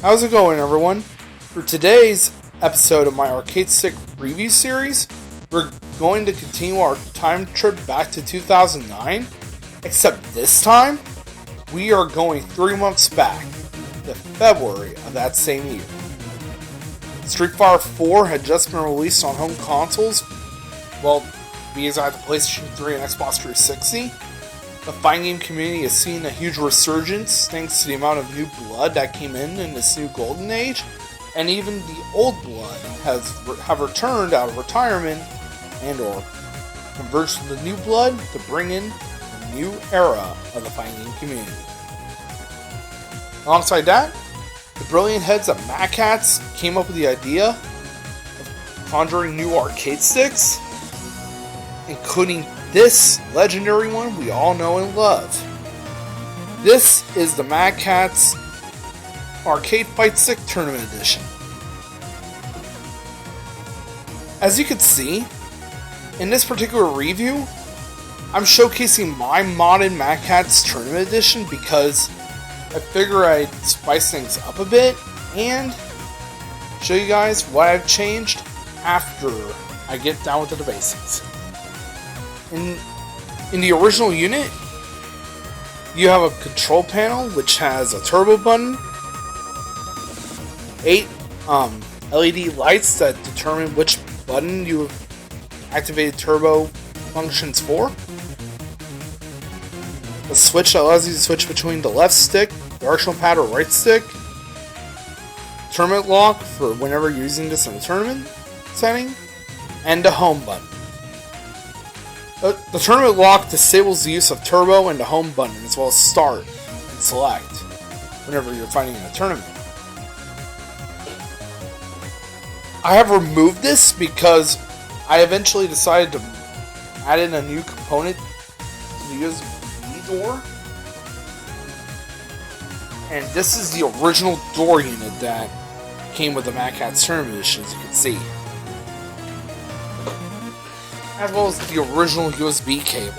How's it going, everyone? For today's episode of my arcadestick review series, we're going to continue our time trip back to 2009, except this time, we are going 3 months back, to February of that same year. Street Fighter 4 had just been released on home consoles, well, to be exact, the PlayStation 3 and Xbox 360. The fighting game community has seen a huge resurgence thanks to the amount of new blood that came in this new golden age, and even the old blood have returned out of retirement and or converged to the new blood to bring in a new era of the fighting game community. Alongside that, the brilliant heads of MadCatz came up with the idea of conjuring new arcade sticks, including this legendary one we all know and love. This is the MadCatz Arcade Fightstick Tournament Edition. As you can see, in this particular review, I'm showcasing my modded MadCatz Tournament Edition because I figure I'd spice things up a bit and show you guys what I've changed after I get down with the basics. In the original unit, you have a control panel which has a turbo button, 8 LED lights that determine which button you have activated turbo functions for, a switch that allows you to switch between the left stick, directional pad, or right stick, tournament lock for whenever you're using this in a tournament setting, and a home button. The tournament lock disables the use of turbo and the home button, as well as start and select whenever you're fighting in a tournament. I have removed this because I eventually decided to add in a new component to the USB door. And this is the original door unit that came with the MadCatz Tournament Edition, as you can see. As well as the original USB cable.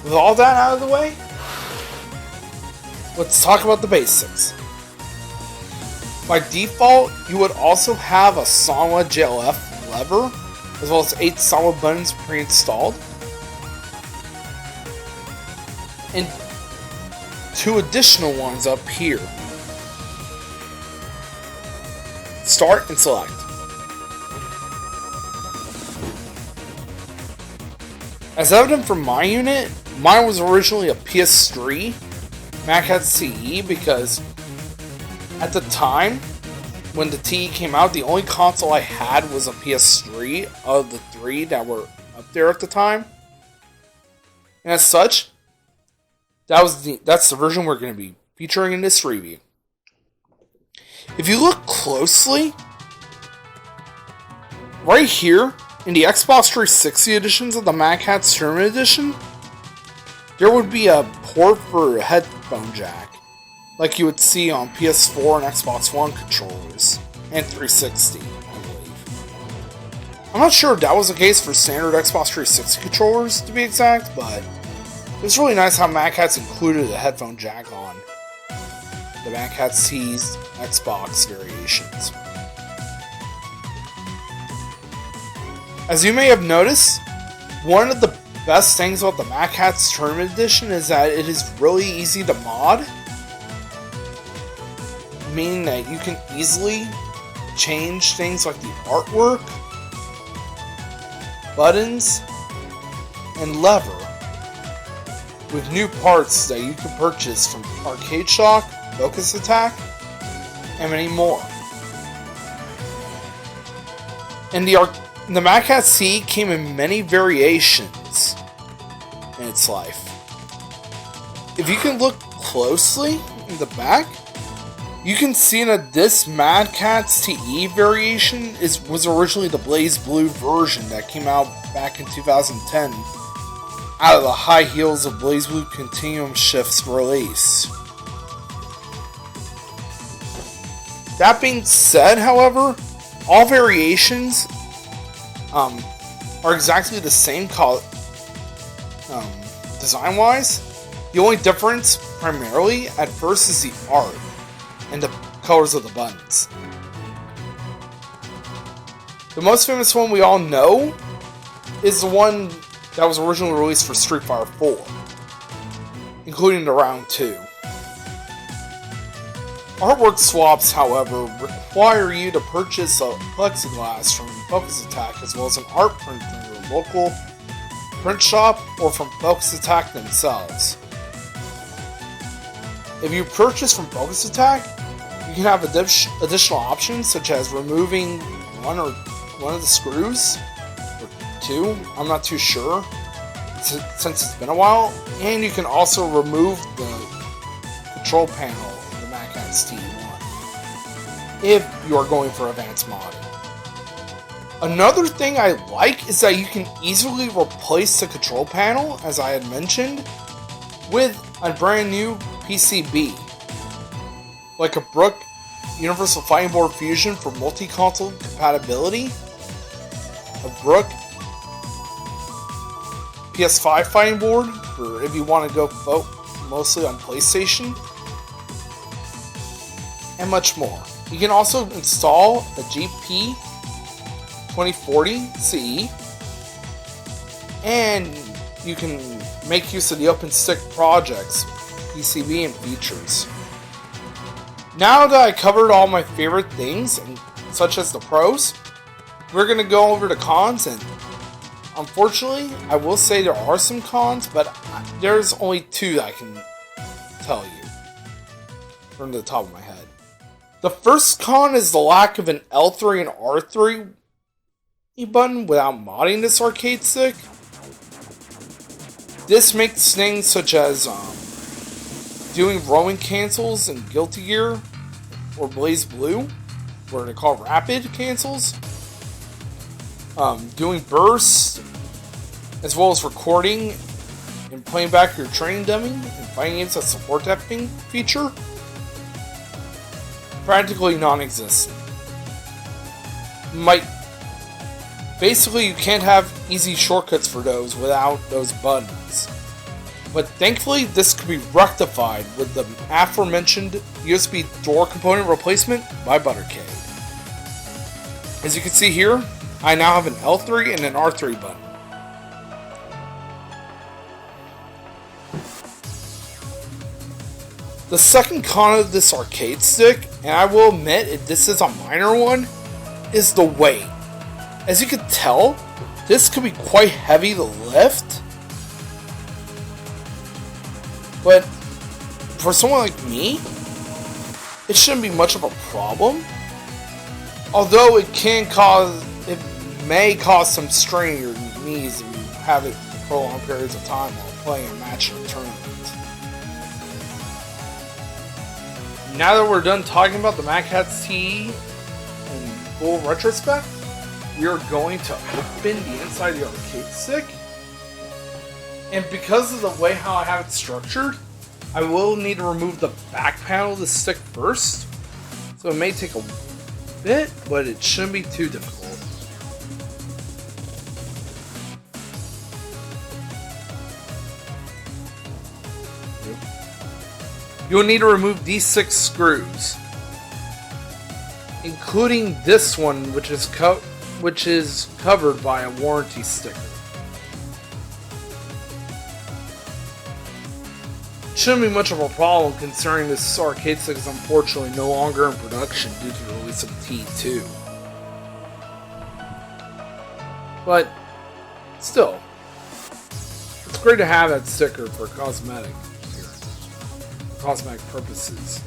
With all that out of the way, let's talk about the basics. By default, you would also have a solid JLF lever, as well as 8 solid buttons pre-installed, and 2 additional ones up here. Start and select. As evident from my unit, mine was originally a PS3 MadCatz CE because at the time when the TE came out, the only console I had was a PS3 of the 3 that were up there at the time. And as such, that's the version we're going to be featuring in this review. If you look closely, right here in the Xbox 360 editions of the MadCatz Tournament Edition, there would be a port for a headphone jack, like you would see on PS4 and Xbox One controllers, and 360, I believe. I'm not sure if that was the case for standard Xbox 360 controllers, to be exact, but it's really nice how MadCatz included a headphone jack on the MadCatz T's Xbox variations. As you may have noticed, one of the best things about the MadCatz Tournament Edition is that it is really easy to mod, meaning that you can easily change things like the artwork, buttons, and lever with new parts that you can purchase from Arcade Shock, Focus Attack, and many more. And the MadCatz C came in many variations in its life. If you can look closely in the back, you can see that this MadCatz TE variation was originally the Blaze Blue version that came out back in 2010 out of the high heels of Blaze Blue Continuum Shift's release. That being said, however, all variations are exactly the same design-wise, The only difference, primarily, at first is the art and the colors of the buttons. The most famous one we all know is the one that was originally released for Street Fighter 4, including the round 2. Artwork swaps, however, require you to purchase a plexiglass from Focus Attack as well as an art print from your local print shop or from Focus Attack themselves. If you purchase from Focus Attack, you can have additional options such as removing one of the screws, or 2, I'm not too sure, since it's been a while, and you can also remove the control panel in the MadCatz T1 if you are going for advanced modding. Another thing I like is that you can easily replace the control panel, as I had mentioned, with a brand new PCB, like a Brook Universal Fighting Board Fusion for multi-console compatibility, a Brook PS5 fighting board for if you want to go mostly on PlayStation, and much more. You can also install a GP 2040 CE, and you can make use of the OpenStick project's PCB and features. Now that I covered all my favorite things, such as the pros, we're going to go over the cons, and unfortunately, I will say there are some cons, but there's only 2 that I can tell you from the top of my head. The first con is the lack of an L3 and R3 button without modding this arcade stick. This makes things such as doing roaming cancels in Guilty Gear or Blaze Blue, what they call rapid cancels, doing bursts, as well as recording and playing back your training dummy and fighting games that support that feature, practically non-existent. Basically, you can't have easy shortcuts for those without those buttons. But thankfully, this could be rectified with the aforementioned USB door component replacement by Buttercade. As you can see here, I now have an L3 and an R3 button. The second con of this arcade stick, and I will admit this is a minor one, is the weight. As you can tell, this could be quite heavy to lift, but for someone like me, it shouldn't be much of a problem. Although it may cause some strain in your knees if you have it for prolonged periods of time while playing a match in a tournament. Now that we're done talking about the MadCatz T in full retrospect, we are going to open the inside of the arcade stick. And because of the way how I have it structured, I will need to remove the back panel of the stick first. So it may take a bit, but it shouldn't be too difficult. You'll need to remove these 6 screws, including this one, which is covered by a warranty sticker. Shouldn't be much of a problem considering this arcade stick is unfortunately no longer in production due to the release of T2. But still, it's great to have that sticker for cosmetic purposes.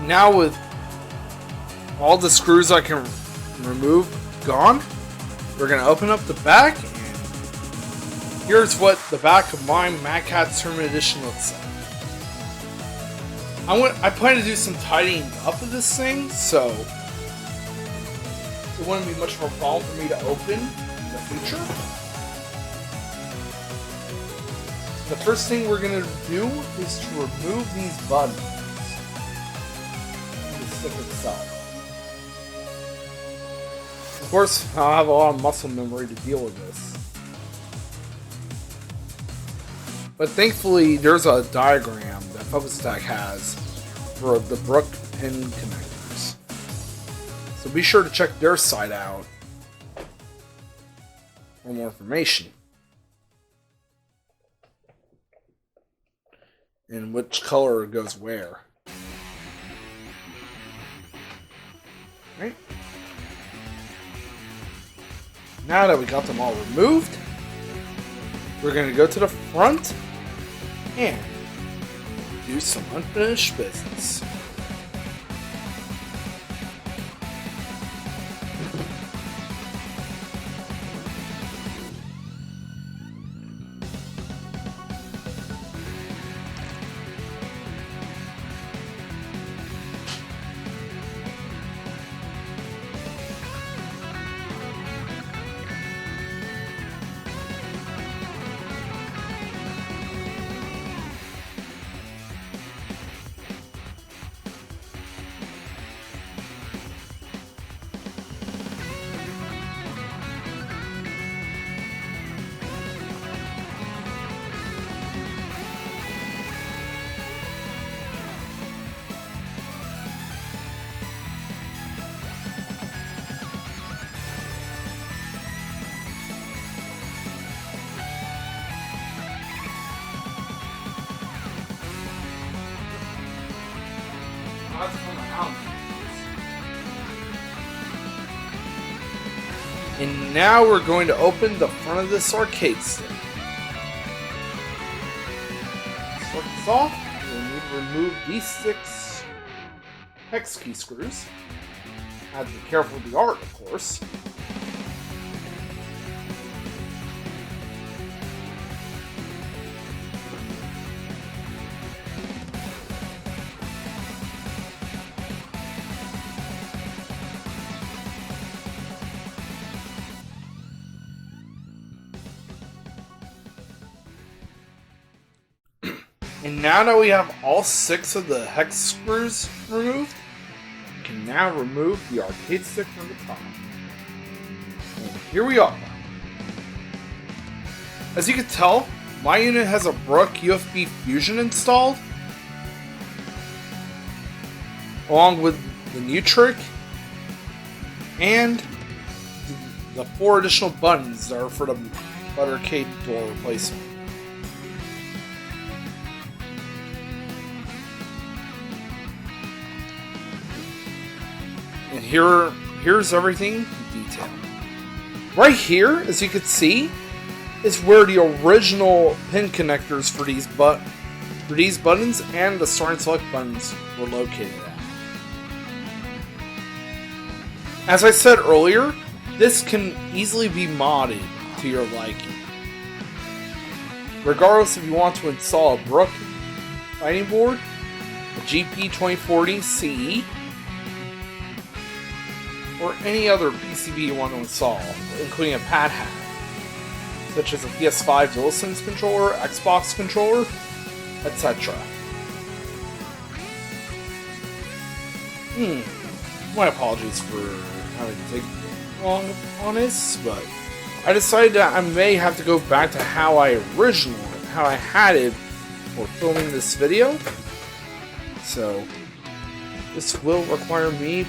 Now with all the screws I can remove gone, we're going to open up the back, and here's what the back of my MadCatz Tournament Edition looks like. I plan to do some tidying up of this thing, so it wouldn't be much of a problem for me to open in the future. The first thing we're going to do is to remove these buttons from the stick itself. Of course, I'll have a lot of muscle memory to deal with this. But thankfully, there's a diagram that Fightstick has for the Brook pin connectors. So be sure to check their site out for more information. And which color goes where. Right? Now that we got them all removed, we're going to go to the front and do some unfinished business. And now we're going to open the front of this arcade stick. Start this off. We'll need to remove these 6 hex key screws. Have to be careful with the art, of course. And now that we have all 6 of the hex screws removed, we can now remove the arcade stick from the top. And here we are. As you can tell, my unit has a Brook UFB Fusion installed, along with the new trick and the 4 additional buttons that are for the arcade door replacement. And here's everything detailed. Right here, as you can see, is where the original pin connectors for these buttons and the start and select buttons were located at. As I said earlier, this can easily be modded to your liking. Regardless if you want to install a Brook fighting board, a GP2040 CE, or any other PCB you want to install, including a pad hack, such as a PS5 DualSense controller, Xbox controller, etc. My apologies for having to take long on this, but I decided that I may have to go back to how I had it for filming this video. So this will require me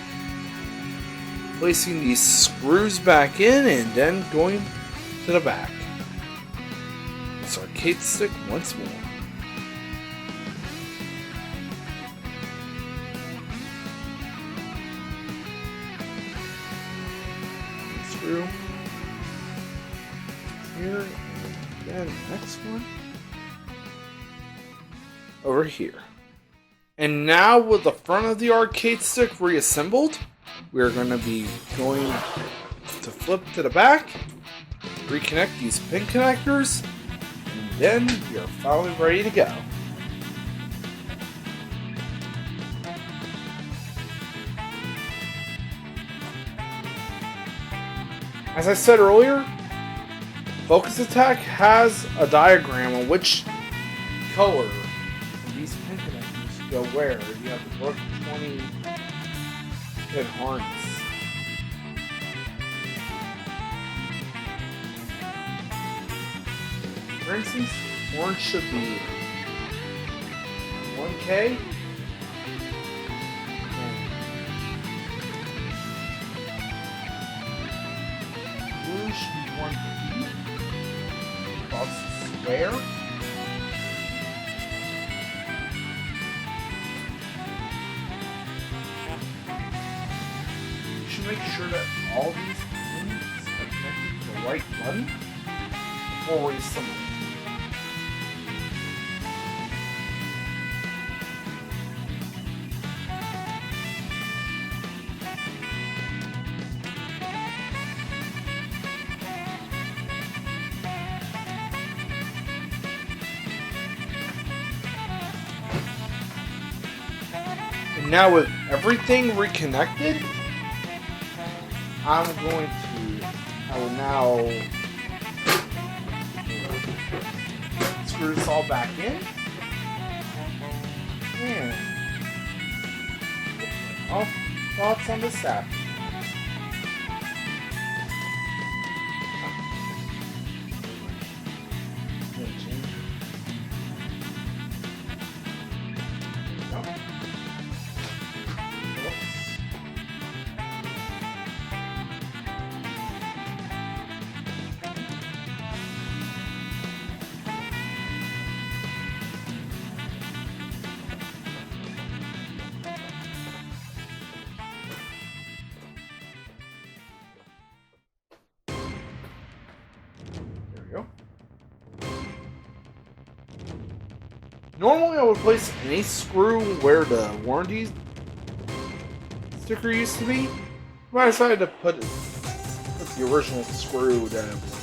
placing these screws back in and then going to the back. This arcade stick once more. Screw here, and then next one over here. And now with the front of the arcade stick reassembled, we're going to be going to flip to the back, reconnect these pin connectors, and then we are finally ready to go. As I said earlier, Focus Attack has a diagram on which color these pin connectors go where. You have the Brook 20 pin harness. For instance, Orange should be 1K. Blue should be 1P. Across the square. You should make sure that all these pins are connected to the right button before reassembling. And now with everything reconnected, I will now screw this all back in. And all thoughts on this app. Normally I would place any screw where the warranty sticker used to be, but I decided to put the original screw that it was.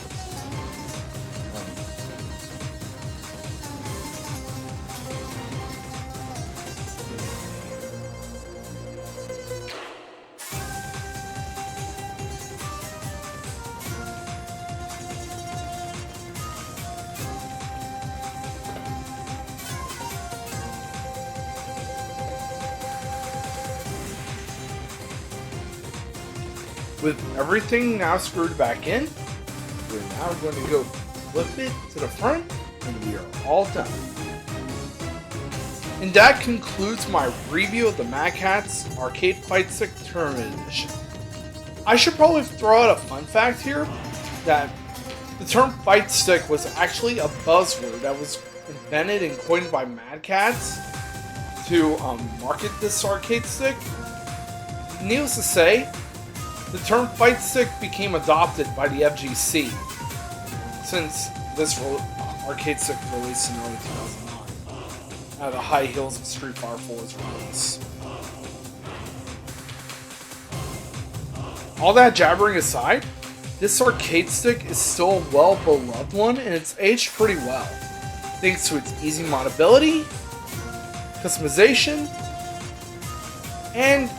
With everything now screwed back in, we're now going to go flip it to the front, and we are all done. And that concludes my review of the MadCatz Arcade Fightstick Tournament Edition. I should probably throw out a fun fact here, that the term Fightstick was actually a buzzword that was invented and coined by MadCatz to market this arcade stick. Needless to say, the term Fightstick became adopted by the FGC since this arcade stick was released in early 2009 at the high heels of Street Fighter 4's release. All that jabbering aside, this arcade stick is still a well-beloved one and it's aged pretty well, thanks to its easy modability, customization, and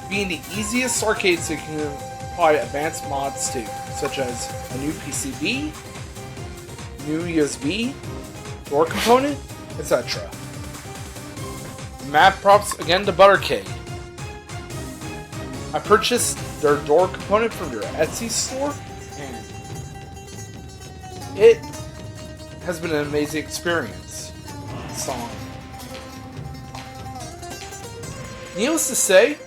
being the easiest arcade stick you can apply advanced mods to, such as a new PCB, new USB, door component, etc. Mad props again to Buttercade. I purchased their door component from their Etsy store, and it has been an amazing experience. Needless to say,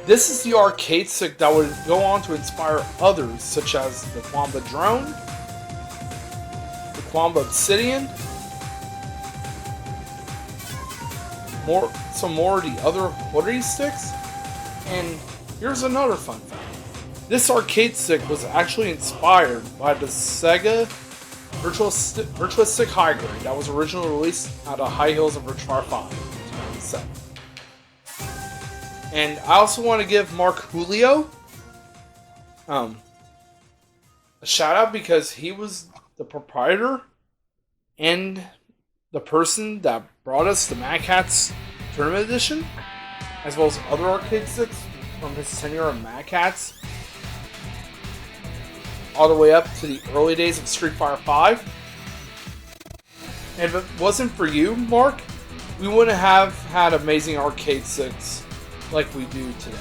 this is the arcade stick that would go on to inspire others, such as the Kwamba Drone, the Kwamba Obsidian, some more of the other Hori sticks, and here's another fun fact. This arcade stick was actually inspired by the Sega Virtua Stick High Grade that was originally released out of High Heels of Virtua Fighter 5 in 2007. And I also want to give Mark Julio a shout out because he was the proprietor and the person that brought us the MadCatz Tournament Edition, as well as other arcade sticks from his tenure of MadCatz, all the way up to the early days of Street Fighter 5. And if it wasn't for you, Mark, we wouldn't have had amazing arcade sticks like we do today.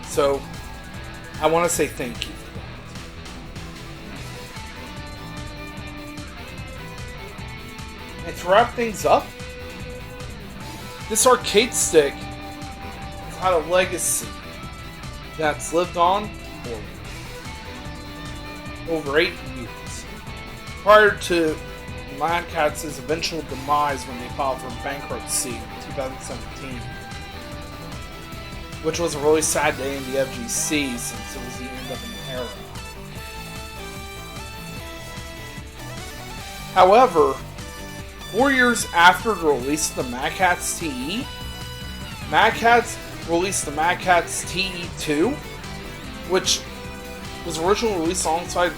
So, I want to say thank you for And to wrap things up, this arcade stick has had a legacy that's lived on for over 8 years, prior to MadCatz' eventual demise when they filed for bankruptcy in 2017, which was a really sad day in the FGC since it was the end of an era. However, 4 years after the release of the MadCatz TE, MadCatz released the MadCatz TE2, which was originally released alongside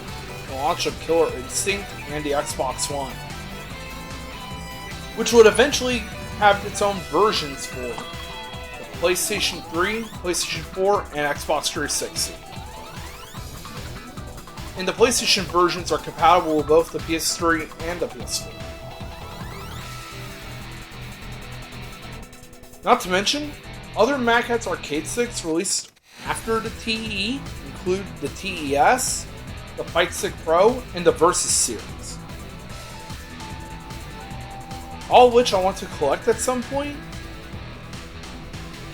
the launch of Killer Instinct and the Xbox One, which would eventually have its own versions for the PlayStation 3, PlayStation 4, and Xbox 360. And the PlayStation versions are compatible with both the PS3 and the PS4. Not to mention, other MadCatz arcade sticks released after the TE include the TES, the Fightstick Pro, and the Versus series. All of which I want to collect at some point.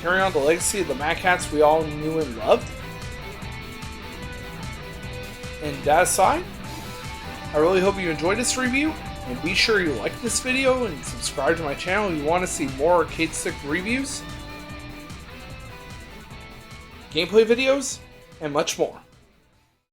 Carry on the legacy of the MadCatz we all knew and loved. And that aside, I really hope you enjoyed this review, and be sure you like this video and subscribe to my channel if you want to see more arcade stick reviews, gameplay videos, and much more.